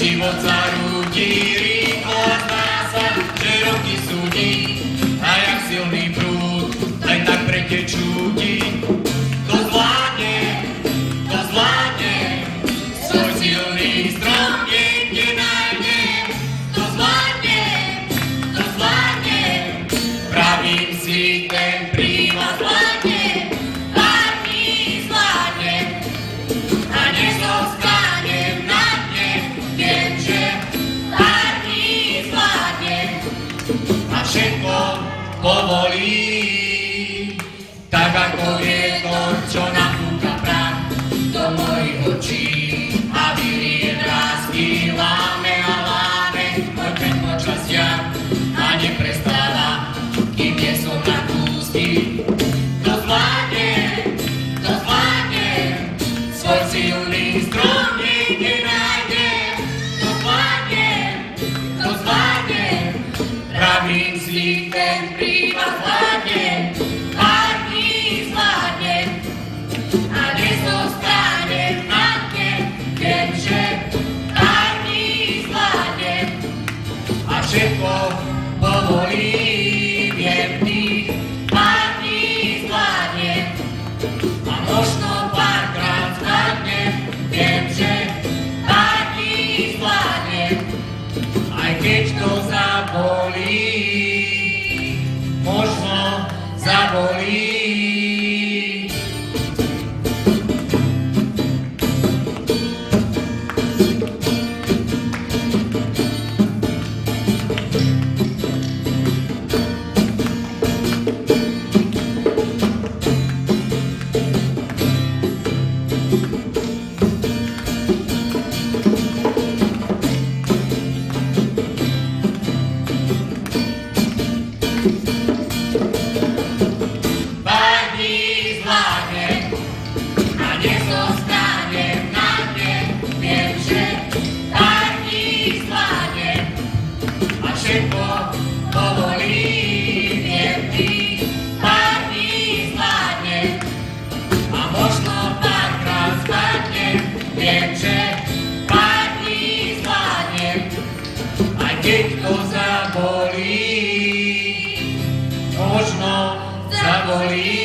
život sa rúti rýchlo a zdá sa, že roky sú dní a jak silný prúd len tak pretečú ti. Kto zvládne svoj silný strom niekde nájde. Kto zvládne pravým si ten príva zvládne. Pár dní zvládne a nezostanem na dne. Viem, že pár dní zvládne a všetko povolí. Tak ako vietor, čo napúka prach do mojich očí a vylie vrásky, láme a láme môj pen počasia a neprestáva, kým nie som na kúsky. Kto zvládne svoj silný strom niekde nájde. Kto zvládne pravým si ten príva zvládne. Pár dní zvládne a nezostanem na dne. Viem, že pár dní zvládne a všetko povolí. Viem, tých pár dní zvládne a možno párkrát zvládne. Viem, že pár dní zvládne, aj keď to zabolí. Možno zabolí. Všetko povolí. Viem, tých pár dní zvládne a možno párkrát zvládne. Viem, že pár dní zvládne, aj keď to zabolí. Možno zabolí.